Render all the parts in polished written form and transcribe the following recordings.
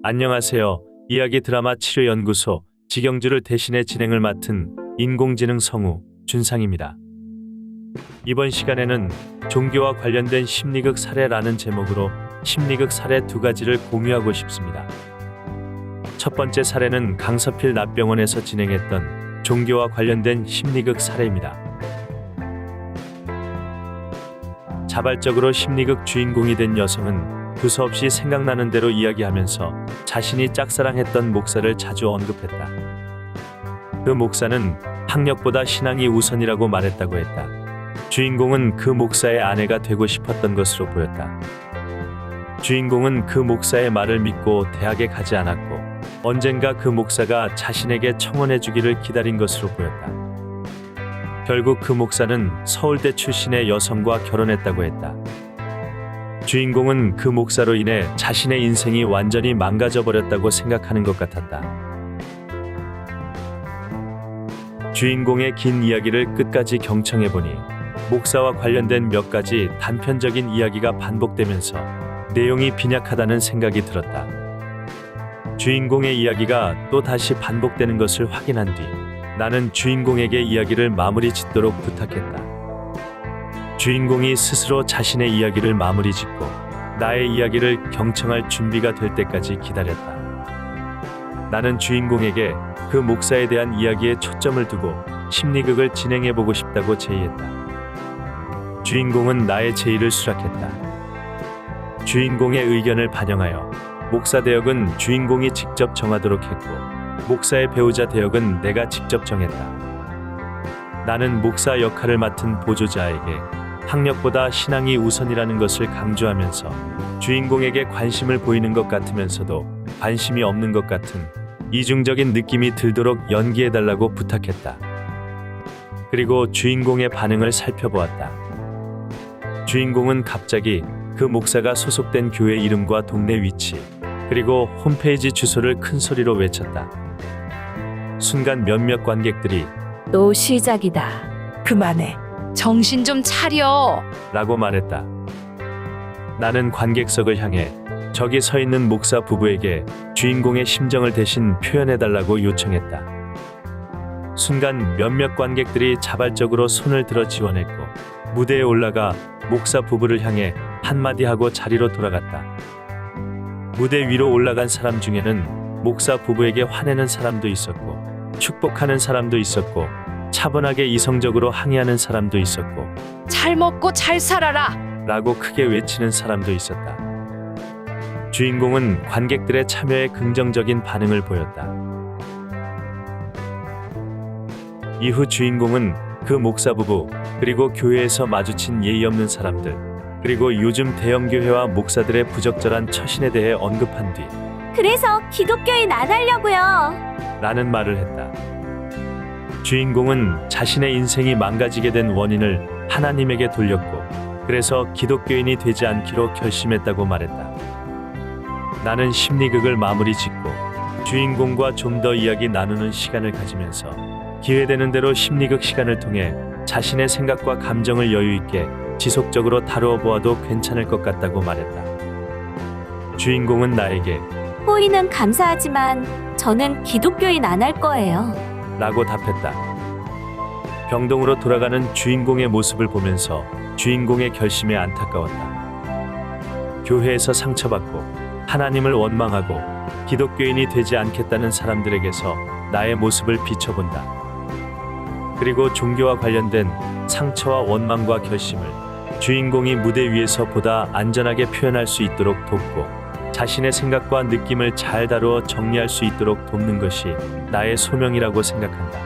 안녕하세요. 이야기 드라마 치료연구소 지경주를 대신해 진행을 맡은 인공지능 성우 준상입니다. 이번 시간에는 종교와 관련된 심리극 사례라는 제목으로 심리극 사례 두 가지를 공유하고 싶습니다. 첫 번째 사례는 강서필 납병원에서 진행했던 종교와 관련된 심리극 사례입니다. 자발적으로 심리극 주인공이 된 여성은 두서없이 생각나는 대로 이야기하면서 자신이 짝사랑했던 목사를 자주 언급했다. 그 목사는 학력보다 신앙이 우선이라고 말했다고 했다. 주인공은 그 목사의 아내가 되고 싶었던 것으로 보였다. 주인공은 그 목사의 말을 믿고 대학에 가지 않았고 언젠가 그 목사가 자신에게 청혼해 주기를 기다린 것으로 보였다. 결국 그 목사는 서울대 출신의 여성과 결혼했다고 했다. 주인공은 그 목사로 인해 자신의 인생이 완전히 망가져 버렸다고 생각하는 것 같았다. 주인공의 긴 이야기를 끝까지 경청해보니 목사와 관련된 몇 가지 단편적인 이야기가 반복되면서 내용이 빈약하다는 생각이 들었다. 주인공의 이야기가 또 다시 반복되는 것을 확인한 뒤 나는 주인공에게 이야기를 마무리 짓도록 부탁했다. 주인공이 스스로 자신의 이야기를 마무리 짓고 나의 이야기를 경청할 준비가 될 때까지 기다렸다. 나는 주인공에게 그 목사에 대한 이야기에 초점을 두고 심리극을 진행해보고 싶다고 제의했다. 주인공은 나의 제의를 수락했다. 주인공의 의견을 반영하여 목사 대역은 주인공이 직접 정하도록 했고 목사의 배우자 대역은 내가 직접 정했다. 나는 목사 역할을 맡은 보조자에게 학력보다 신앙이 우선이라는 것을 강조하면서 주인공에게 관심을 보이는 것 같으면서도 관심이 없는 것 같은 이중적인 느낌이 들도록 연기해달라고 부탁했다. 그리고 주인공의 반응을 살펴보았다. 주인공은 갑자기 그 목사가 소속된 교회 이름과 동네 위치, 그리고 홈페이지 주소를 큰 소리로 외쳤다. 순간 몇몇 관객들이 또 시작이다. 그만해. 정신 좀 차려. 라고 말했다. 나는 관객석을 향해 저기 서 있는 목사 부부에게 주인공의 심정을 대신 표현해달라고 요청했다. 순간 몇몇 관객들이 자발적으로 손을 들어 지원했고 무대에 올라가 목사 부부를 향해 한마디 하고 자리로 돌아갔다. 무대 위로 올라간 사람 중에는 목사 부부에게 화내는 사람도 있었고 축복하는 사람도 있었고 차분하게 이성적으로 항의하는 사람도 있었고 잘 먹고 잘 살아라. 라고 크게 외치는 사람도 있었다. 주인공은 관객들의 참여에 긍정적인 반응을 보였다. 이후 주인공은 그 목사 부부, 그리고 교회에서 마주친 예의 없는 사람들, 그리고 요즘 대형교회와 목사들의 부적절한 처신에 대해 언급한 뒤 그래서 기독교인 안 하려고요. 라는 말을 했다. 주인공은 자신의 인생이 망가지게 된 원인을 하나님에게 돌렸고 그래서 기독교인이 되지 않기로 결심했다고 말했다. 나는 심리극을 마무리 짓고 주인공과 좀 더 이야기 나누는 시간을 가지면서 기회되는 대로 심리극 시간을 통해 자신의 생각과 감정을 여유 있게 지속적으로 다루어 보아도 괜찮을 것 같다고 말했다. 주인공은 나에게 호의는 감사하지만 저는 기독교인 안 할 거예요. 라고 답했다. 병동으로 돌아가는 주인공의 모습을 보면서 주인공의 결심에 안타까웠다. 교회에서 상처받고 하나님을 원망하고 기독교인이 되지 않겠다는 사람들에게서 나의 모습을 비춰본다. 그리고 종교와 관련된 상처와 원망과 결심을 주인공이 무대 위에서 보다 안전하게 표현할 수 있도록 돕고 자신의 생각과 느낌을 잘 다루어 정리할 수 있도록 돕는 것이 나의 소명이라고 생각한다.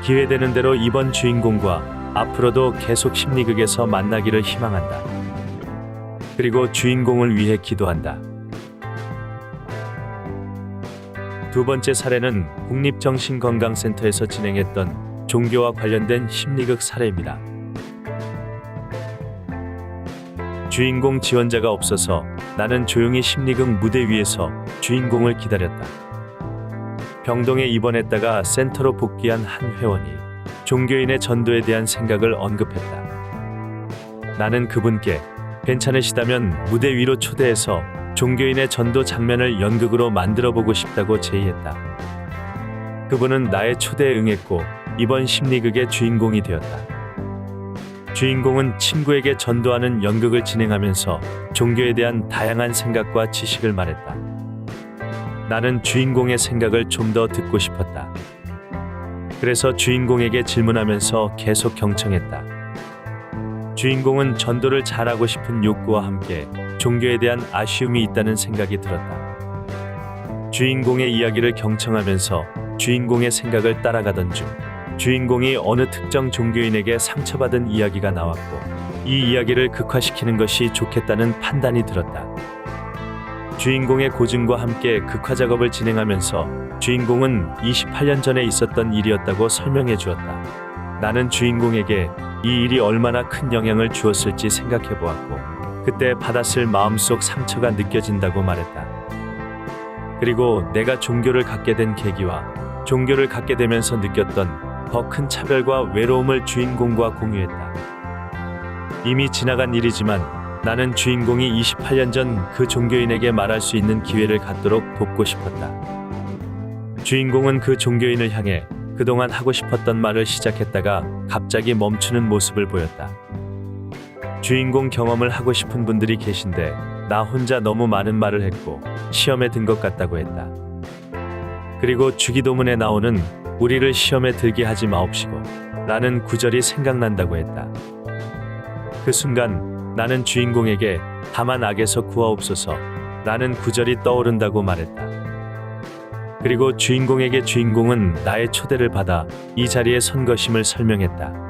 기회되는 대로 이번 주인공과 앞으로도 계속 심리극에서 만나기를 희망한다. 그리고 주인공을 위해 기도한다. 두 번째 사례는 국립정신건강센터에서 진행했던 종교와 관련된 심리극 사례입니다. 주인공 지원자가 없어서 나는 조용히 심리극 무대 위에서 주인공을 기다렸다. 병동에 입원했다가 센터로 복귀한 한 회원이 종교인의 전도에 대한 생각을 언급했다. 나는 그분께 괜찮으시다면 무대 위로 초대해서 종교인의 전도 장면을 연극으로 만들어 보고 싶다고 제의했다. 그분은 나의 초대에 응했고 이번 심리극의 주인공이 되었다. 주인공은 친구에게 전도하는 연극을 진행하면서 종교에 대한 다양한 생각과 지식을 말했다. 나는 주인공의 생각을 좀 더 듣고 싶었다. 그래서 주인공에게 질문하면서 계속 경청했다. 주인공은 전도를 잘하고 싶은 욕구와 함께 종교에 대한 아쉬움이 있다는 생각이 들었다. 주인공의 이야기를 경청하면서 주인공의 생각을 따라가던 중 주인공이 어느 특정 종교인에게 상처받은 이야기가 나왔고 이 이야기를 극화시키는 것이 좋겠다는 판단이 들었다. 주인공의 고증과 함께 극화 작업을 진행하면서 주인공은 28년 전에 있었던 일이었다고 설명해 주었다. 나는 주인공에게 이 일이 얼마나 큰 영향을 주었을지 생각해 보았고 그때 받았을 마음속 상처가 느껴진다고 말했다. 그리고 내가 종교를 갖게 된 계기와 종교를 갖게 되면서 느꼈던 더 큰 차별과 외로움을 주인공과 공유했다. 이미 지나간 일이지만 나는 주인공이 28년 전 그 종교인에게 말할 수 있는 기회를 갖도록 돕고 싶었다. 주인공은 그 종교인을 향해 그동안 하고 싶었던 말을 시작했다가 갑자기 멈추는 모습을 보였다. 주인공 경험을 하고 싶은 분들이 계신데 나 혼자 너무 많은 말을 했고 시험에 든 것 같다고 했다. 그리고 주기도문에 나오는 우리를 시험에 들게 하지 마옵시고 라는 구절이 생각난다고 했다. 그 순간 나는 주인공에게 다만 악에서 구하옵소서 라는 구절이 떠오른다고 말했다. 그리고 주인공에게 주인공은 나의 초대를 받아 이 자리에 선 것임을 설명했다.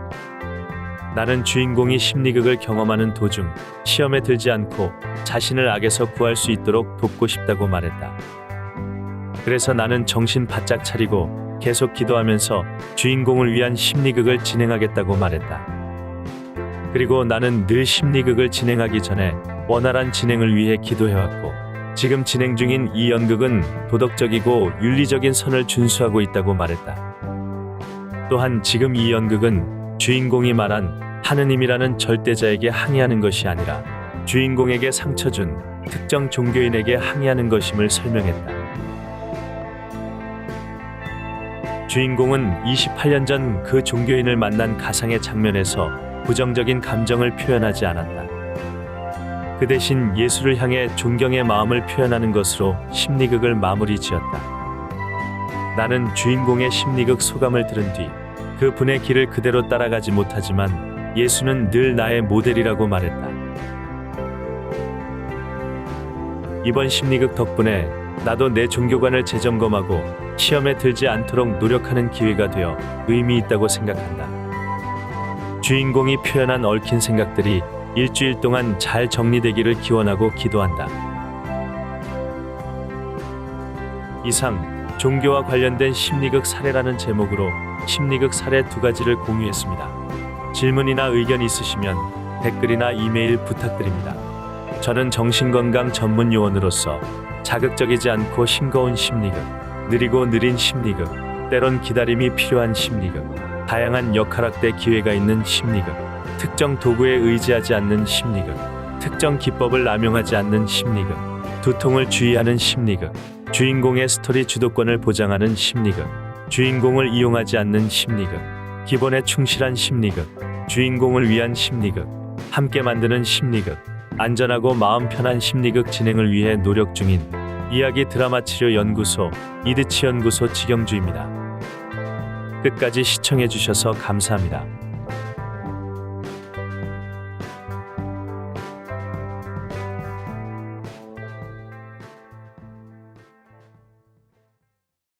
나는 주인공이 심리극을 경험하는 도중 시험에 들지 않고 자신을 악에서 구할 수 있도록 돕고 싶다고 말했다. 그래서 나는 정신 바짝 차리고 계속 기도하면서 주인공을 위한 심리극을 진행하겠다고 말했다. 그리고 나는 늘 심리극을 진행하기 전에 원활한 진행을 위해 기도해왔고 지금 진행 중인 이 연극은 도덕적이고 윤리적인 선을 준수하고 있다고 말했다. 또한 지금 이 연극은 주인공이 말한 하느님이라는 절대자에게 항의하는 것이 아니라 주인공에게 상처 준 특정 종교인에게 항의하는 것임을 설명했다. 주인공은 28년 전 그 종교인을 만난 가상의 장면에서 부정적인 감정을 표현하지 않았다. 그 대신 예수를 향해 존경의 마음을 표현하는 것으로 심리극을 마무리 지었다. 나는 주인공의 심리극 소감을 들은 뒤 그 분의 길을 그대로 따라가지 못하지만 예수는 늘 나의 모델이라고 말했다. 이번 심리극 덕분에 나도 내 종교관을 재점검하고 시험에 들지 않도록 노력하는 기회가 되어 의미 있다고 생각한다. 주인공이 표현한 얽힌 생각들이 일주일 동안 잘 정리되기를 기원하고 기도한다. 이상 종교와 관련된 심리극 사례라는 제목으로 심리극 사례 2가지를 공유했습니다. 질문이나 의견 있으시면 댓글이나 이메일 부탁드립니다. 저는 정신건강 전문 요원으로서 자극적이지 않고 싱거운 심리극, 느리고 느린 심리극, 때론 기다림이 필요한 심리극, 다양한 역할학대 기회가 있는 심리극, 특정 도구에 의지하지 않는 심리극, 특정 기법을 남용하지 않는 심리극, 두통을 주의하는 심리극, 주인공의 스토리 주도권을 보장하는 심리극, 주인공을 이용하지 않는 심리극, 기본에 충실한 심리극, 주인공을 위한 심리극, 함께 만드는 심리극, 안전하고 마음 편한 심리극 진행을 위해 노력 중인 이야기 드라마 치료 연구소 이드치 연구소 지경주입니다. 끝까지 시청해 주셔서 감사합니다.